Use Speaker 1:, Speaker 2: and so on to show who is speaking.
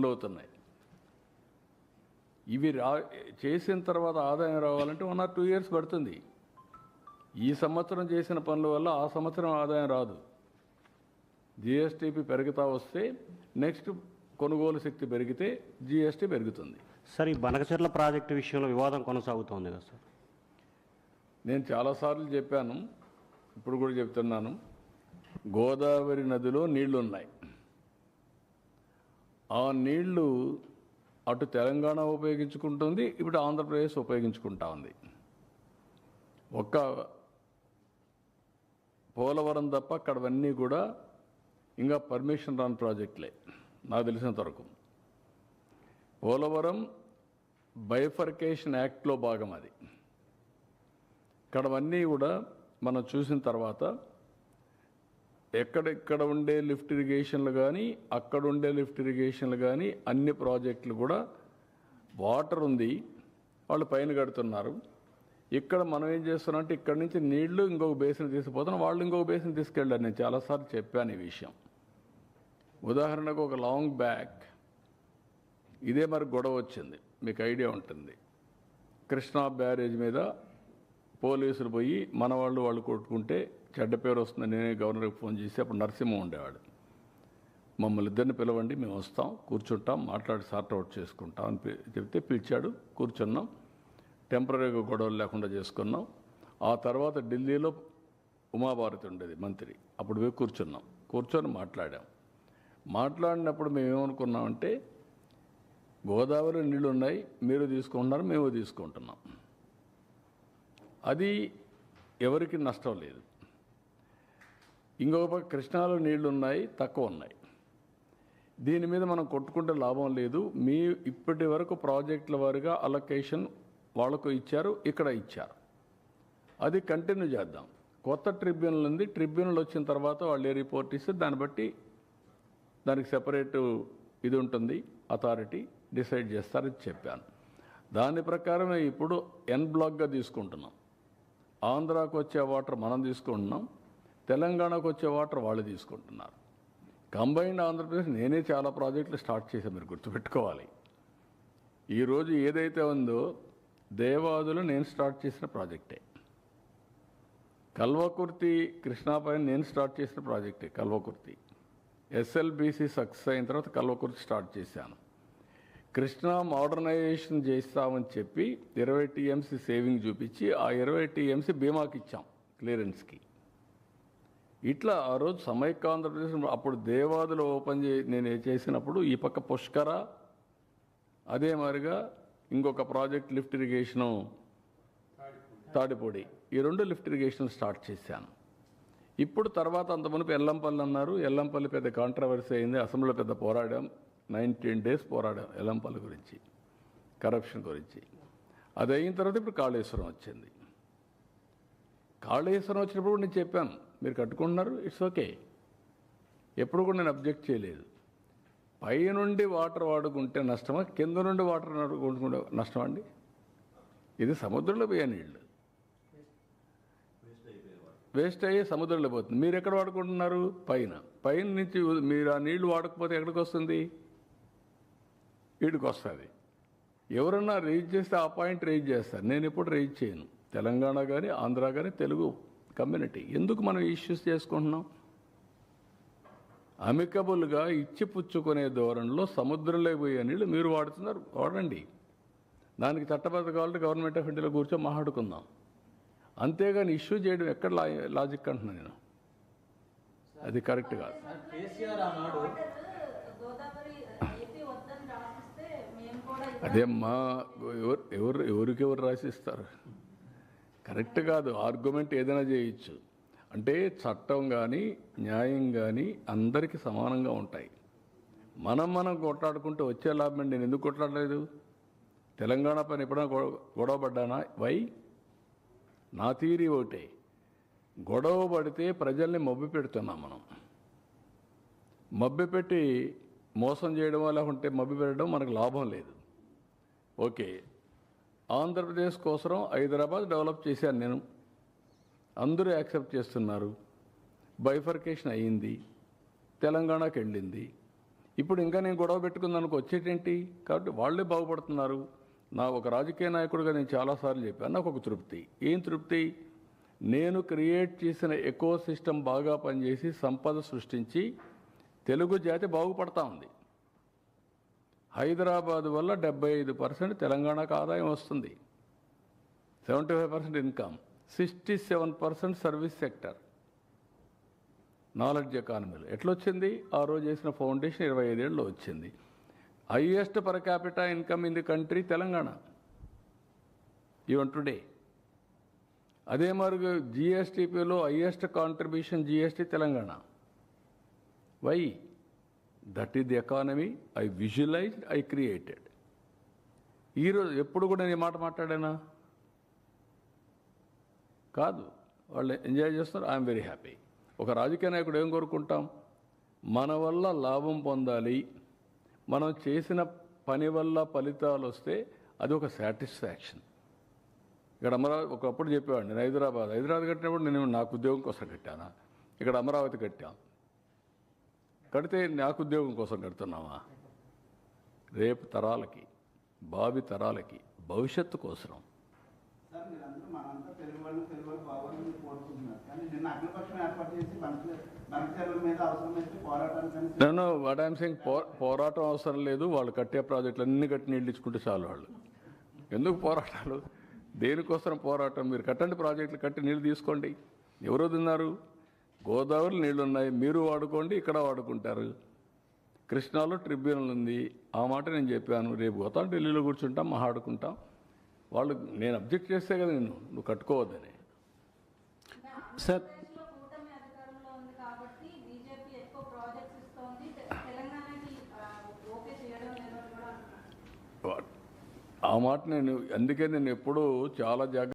Speaker 1: పనులు అవుతున్నాయి. ఇవి చేసిన తర్వాత ఆదాయం రావాలంటే 1 or 2 years పడుతుంది. ఈ సంవత్సరం చేసిన పనుల వల్ల ఆ సంవత్సరం ఆదాయం రాదు. జిఎస్టీపీ పెరుగుతా వస్తే నెక్స్ట్ కొనుగోలు శక్తి పెరిగితే జిఎస్టీ పెరుగుతుంది.
Speaker 2: సార్, ఈ బనకచెర్ల ప్రాజెక్టు విషయంలో వివాదం కొనసాగుతోంది కదా సార్?
Speaker 1: నేను చాలాసార్లు చెప్పాను, ఇప్పుడు కూడా చెప్తున్నాను. గోదావరి నదిలో నీళ్లు ఉన్నాయి. ఆ నీళ్లు అటు తెలంగాణ ఉపయోగించుకుంటుంది, ఇప్పుడు ఆంధ్రప్రదేశ్ ఉపయోగించుకుంటా ఉంది. ఒక్క పోలవరం తప్ప అక్కడవన్నీ కూడా ఇంకా పర్మిషన్ రాని ప్రాజెక్టులే నాకు తెలిసినంత వరకు. పోలవరం బైఫర్కేషన్ యాక్ట్లో భాగం అది. ఇక్కడవన్నీ కూడా మనం చూసిన తర్వాత ఎక్కడెక్కడ ఉండే లిఫ్ట్ ఇరిగేషన్లు కానీ అక్కడ ఉండే లిఫ్ట్ ఇరిగేషన్లు కానీ అన్ని ప్రాజెక్టులు కూడా వాటర్ ఉంది, వాళ్ళు పైన కడుతున్నారు. ఇక్కడ మనం ఏం చేస్తున్నాం అంటే ఇక్కడ నుంచి నీళ్లు ఇంకొక బేసిన్ తీసుకుపోతున్నాం, వాళ్ళు ఇంకొక బేసిన్ తీసుకెళ్ళారు. నేను చాలాసార్లు చెప్పాను ఈ విషయం. ఉదాహరణకు ఒక లాంగ్ బ్యాక్ ఇదే మరి గొడవ వచ్చింది, మీకు ఐడియా ఉంటుంది. కృష్ణా బ్యారేజ్ మీద పోలీసులు పోయి మన వాళ్ళు కొట్టుకుంటే చెడ్డ పేరు వస్తుంది. నేనే గవర్నర్కి ఫోన్ చేసి, అప్పుడు నరసింహ ఉండేవాడు, మమ్మల్ని ఇద్దరిని పిలవండి, మేము వస్తాం, కూర్చుంటాం, మాట్లాడి సార్ట్అవుట్ చేసుకుంటాం అని చెప్తే పిలిచాడు. కూర్చున్నాం, టెంపరీగా గొడవలు లేకుండా చేసుకున్నాం. ఆ తర్వాత ఢిల్లీలో ఉమాభారతి ఉండేది మంత్రి, అప్పుడు పోయి కూర్చొని మాట్లాడినప్పుడు మేము ఏమనుకున్నామంటే గోదావరి నీళ్ళు ఉన్నాయి, మీరు తీసుకుంటున్నారు, మేము తీసుకుంటున్నాం. అది ఎవరికి నష్టం లేదు. ఇంకొక పక్క కృష్ణాలో నీళ్లు ఉన్నాయి, తక్కువ ఉన్నాయి. దీని మీద మనం కొట్టుకుంటే లాభం లేదు. మీ ఇప్పటి వరకు ప్రాజెక్టుల వారిగా అలొకేషన్ వాళ్ళకు ఇచ్చారు, ఇక్కడ ఇచ్చారు, అది కంటిన్యూ చేద్దాం. కొత్త ట్రిబ్యునల్ ఉంది, ట్రిబ్యునల్ వచ్చిన తర్వాత వాళ్ళు ఏ రిపోర్ట్ ఇస్తే దాన్ని బట్టి దానికి సెపరేట్ ఇది ఉంటుంది, అథారిటీ డిసైడ్ చేస్తారని చెప్పాను. దాని ప్రకారమే ఇప్పుడు ఎన్ బ్లాక్గా తీసుకుంటున్నాం. ఆంధ్రాకు వచ్చే వాటర్ మనం తీసుకుంటున్నాం, తెలంగాణకు వచ్చే వాటర్ వాళ్ళు తీసుకుంటున్నారు. కంబైన్డ్ ఆంధ్రప్రదేశ్ నేనే చాలా ప్రాజెక్టులు స్టార్ట్ చేశాను, మీరు గుర్తుపెట్టుకోవాలి. ఈరోజు ఏదైతే ఉందో దేవాదులు నేను స్టార్ట్ చేసిన ప్రాజెక్టే, కల్వకుర్తి కృష్ణాపైన నేను స్టార్ట్ చేసిన ప్రాజెక్టే కల్వకుర్తి. ఎస్ఎల్బీసీ సక్సెస్ అయిన తర్వాత కల్వకుర్తి స్టార్ట్ చేశాను. కృష్ణా మోడర్నైజేషన్ చేస్తామని చెప్పి 20 టీఎంసీ సేవింగ్ చూపించి ఆ 20 టీఎంసీ బీమాకి ఇచ్చాం క్లియరెన్స్కి. ఇట్లా ఆ రోజు సమైక్య ఆంధ్రప్రదేశ్ అప్పుడు దేవాదులు నేను చేసినప్పుడు ఈ పక్క పుష్కర, అదే మాదిరిగా ఇంకొక ప్రాజెక్ట్ లిఫ్ట్ ఇరిగేషను తాడిపొడి, ఈ 2 లిఫ్ట్ ఇరిగేషన్ స్టార్ట్ చేశాను. ఇప్పుడు తర్వాత అంతమునుపు ఎల్లంపల్లి అన్నారు. ఎల్లంపల్లి పెద్ద కాంట్రవర్సీ అయింది, అసెంబ్లీలో పెద్ద పోరాడాం, 19 days పోరాడాం ఎల్లంపల్లి గురించి, కరప్షన్ గురించి. అది అయిన తర్వాత ఇప్పుడు కాళేశ్వరం వచ్చింది. కాళేశ్వరం వచ్చినప్పుడు నేను చెప్పాను, మీరు కట్టుకుంటున్నారు, ఇట్స్ ఓకే, ఎప్పుడు కూడా నేను అబ్జెక్ట్ చేయలేదు. పై నుండి వాటర్ వాడుకుంటే నష్టమా, కింద నుండి వాటర్ వాడుకుంటే నష్టమా అండి? ఇది సముద్రంలో పోయే నీళ్ళు, వేస్ట్ అయ్యే సముద్రంలో పోతుంది. మీరు ఎక్కడ వాడుకుంటున్నారు? పైన నుంచి మీరు ఆ నీళ్లు వాడకపోతే ఎక్కడికి వస్తుంది? వీడికి వస్తుంది. ఎవరన్నా రేజ్ చేస్తే ఆ పాయింట్ రేజ్ చేస్తారు, నేను ఎప్పుడు రేజ్ చేయను. తెలంగాణ కానీ ఆంధ్ర కానీ తెలుగు కమ్యూనిటీ ఎందుకు మనం ఇష్యూస్ చేసుకుంటున్నాం? అమికబుల్గా ఇచ్చి పుచ్చుకునే ధోరణిలో సముద్రంలో పోయే నీళ్ళు మీరు వాడుతున్నారు, వాడండి. దానికి చట్టబద్ధ కావాలంటే గవర్నమెంట్ ఆఫ్ ఇండియాలో కూర్చొని మాట్లాడుకుందాం. అంతేగాని ఇష్యూ చేయడం ఎక్కడ లాజిక్ అంటున్నాను నేను, అది కరెక్ట్ కాదు. అదేమ్మా, ఎవరికెవరు రాసిస్తారు? కరెక్ట్ కాదు. ఆర్గ్యుమెంట్ ఏదైనా చేయొచ్చు, అంటే చట్టం కానీ న్యాయం కానీ అందరికీ సమానంగా ఉంటాయి. మనం కొట్లాడుకుంటే వచ్చే లాభం. నేను ఎందుకు కొట్లాడలేదు? తెలంగాణ పైన ఎప్పుడైనా గొడవ పడ్డానా? వై? నా థియరీ ఒకటే, గొడవ పడితే ప్రజల్ని మభ్య పెడుతున్నాం మనం. మభ్య పెట్టి మోసం చేయడం లేకుంటే మభ్య పెట్టడం మనకు లాభం లేదు. ఓకే, ఆంధ్రప్రదేశ్ కోసం హైదరాబాద్ డెవలప్ చేశాను నేను, అందరూ యాక్సెప్ట్ చేస్తున్నారు. బైఫర్కేషన్ అయ్యింది, తెలంగాణకి వెళ్ళింది. ఇప్పుడు ఇంకా నేను గొడవ పెట్టుకుందానికి వచ్చేటేంటి? కాబట్టి వాళ్ళే బాగుపడుతున్నారు. నా ఒక రాజకీయ నాయకుడిగా నేను చాలాసార్లు చెప్పాను, నాకు ఒక తృప్తి. ఏం తృప్తి? నేను క్రియేట్ చేసిన ఎకో సిస్టమ్ బాగా పనిచేసి సంపద సృష్టించి తెలుగు జాతి బాగుపడతా ఉంది. హైదరాబాద్ వల్ల 75% తెలంగాణకు ఆదాయం వస్తుంది, 75% ఇన్కమ్, 67% సర్వీస్ సెక్టర్, నాలెడ్జ్ ఎకానమీలో. ఎట్లొచ్చింది? ఆ రోజు చేసిన ఫౌండేషన్ 25 ఏళ్ళలో వచ్చింది. Highest per capita income in the country Telangana even today. అదే మరి జిఎస్టిపిలో highest contribution GST Telangana. Why? That is the economy I visualized, I created. ఈరోజు ఎప్పుడు కూడా నేను ఈ మాట మాట్లాడానా? కాదు. వాళ్ళు ఎంజాయ్ చేస్తున్నారు, ఐఎమ్ వెరీ హ్యాపీ. ఒక రాజకీయ నాయకుడు ఏం కోరుకుంటాం? మన వల్ల లాభం పొందాలి, మనం చేసిన పని వల్ల ఫలితాలు వస్తే అది ఒక సాటిస్ఫాక్షన్. ఇక్కడ అమరావతి ఒకప్పుడు చెప్పేవాడు, నేను హైదరాబాద్ కట్టినప్పుడు నేను నాకు ఉద్యోగం కోసం కట్టానా? ఇక్కడ అమరావతి కట్టాం, కడితే నాకు ఉద్యోగం కోసం కడుతున్నామా? రేపు తరాలకి, భావి తరాలకి, భవిష్యత్తు కోసం.
Speaker 3: సార్ మీరందరూ మనంతా తెలుగు వాళ్ళు బాగోవాలని కోరుకుంటున్నారు, కానీ నిన్న అఖిలపక్షం ఏర్పాటు చేసి బంకచెరువుల మీద అవసరమైతే పోరాటానికి
Speaker 1: నేను వాట్ ఐఎమ్ సెయింగ్, పోరాటం అవసరం లేదు. వాళ్ళు కట్టే ప్రాజెక్టులు అన్ని కట్టి నీళ్ళు ఇచ్చుకుంటే చాలు. వాళ్ళు ఎందుకు పోరాటాలు? దేనికోసం పోరాటం? మీరు కట్టండి, ప్రాజెక్టులు కట్టి నీళ్ళు తీసుకోండి. ఎవరు తిన్నారు? గోదావరి నీళ్ళు ఉన్నాయి, మీరు వాడుకోండి, ఇక్కడ వాడుకుంటారు. కృష్ణాలో ట్రిబ్యునల్ ఉంది, ఆ మాట నేను చెప్పాను. రేపు పోతాం, ఢిల్లీలో కూర్చుంటాం, మాట్లాడుకుంటాం. వాళ్ళు నేను అబ్జెక్ట్ చేస్తే కదా నువ్వు కట్టుకోవద్దని.
Speaker 2: సార్
Speaker 4: కూటమి అధికారంలో ఉంది కాబట్టి బీజేపీ ఎక్కువ ప్రాజెక్ట్స్ ఇస్తోంది, తెలంగాణకి ఓకే చేయడం లేదని కూడా అంటున్నారు.
Speaker 1: ఆ మాట నేను అందుకే నేను ఎప్పుడూ చాలా జాగ్రత్త